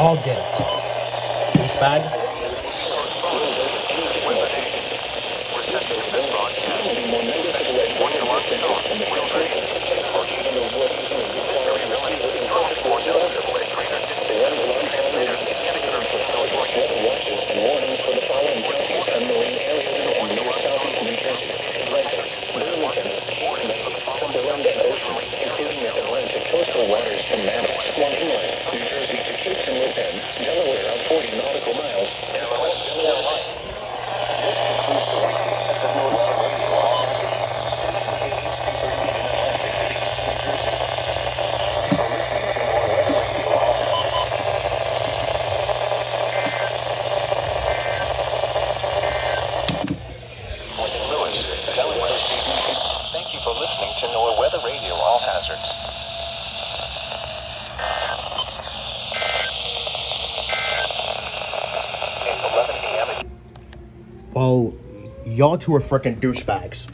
I'll get it. Douchebag. Coastal waters from Maddox, Long Inlet, New Jersey to Kingston within Delaware of 40 nautical miles. Thank you for listening to NOAA Weather Radio All Hazards. Well, y'all two are frickin' douchebags.